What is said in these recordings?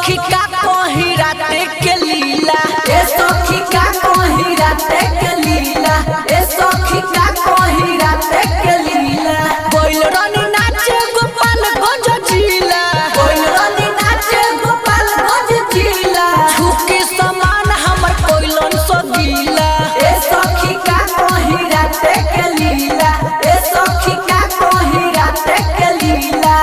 सखी का कहीं राते के लीला, ए सखी का कहीं राते के लीला, ए सखी का कहीं राते के लीला। बोल रानी नाचे गोपालगंज जिला, बोल रानी नाचे गोपालगंज जिला। झुके समान हमर कोइलन सो गीला, ए सखी का कहीं राते के लीला, ए सखी का कहीं राते के लीला।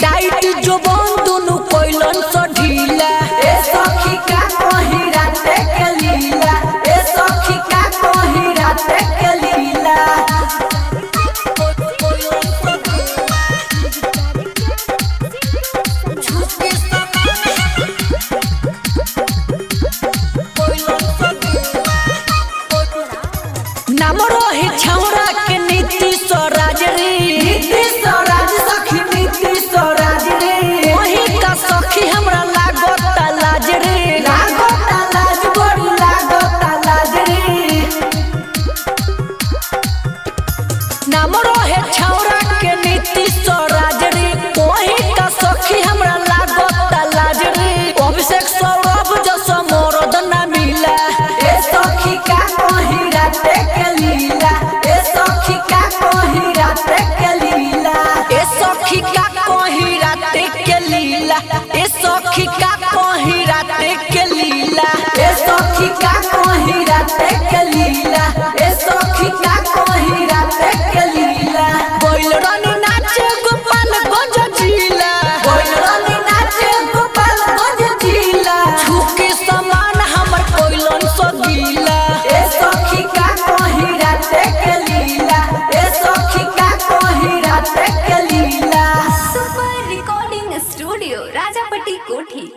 टाइट जो बंदुनु कोइलन सो ढीला, ए सखी का कहीं राते के लीला, ए सखी का कहीं राते के लीला। नाम रही छौरा के नीति स्वराज रे, नीति स्वराज सखी नीति स्वराज रे। वही का सखी हमरा लागता लाज रे, लागता लाज बड़ी लागता लाज रे। नाम रहे छौरा के नीति स्वराज रे, वही का सखी हमरा लागता लाज रे। अभिषेक सौरभ जैसा मरद ना मिला, ए सखी का कहीं राते के लीला, ए सखी का कहीं राते के लीला, ए सखी का कहीं राते के लीला, ए सखी का कहीं राते के लीला, ए सखी का कहीं राते के लीला, ए सखी का कहीं राते के लीला। बोल रानी नाचे गोपालगंज जिला, बोल रानी नाचे गोपालगंज जिला। झुके समान हमर कोइलन सो गीला, ए सखी का कहीं राते के लीला, ए सखी का कहीं राते के लीला। सुपर रिकॉर्डिंग स्टूडियो राजापट्टी कोठी।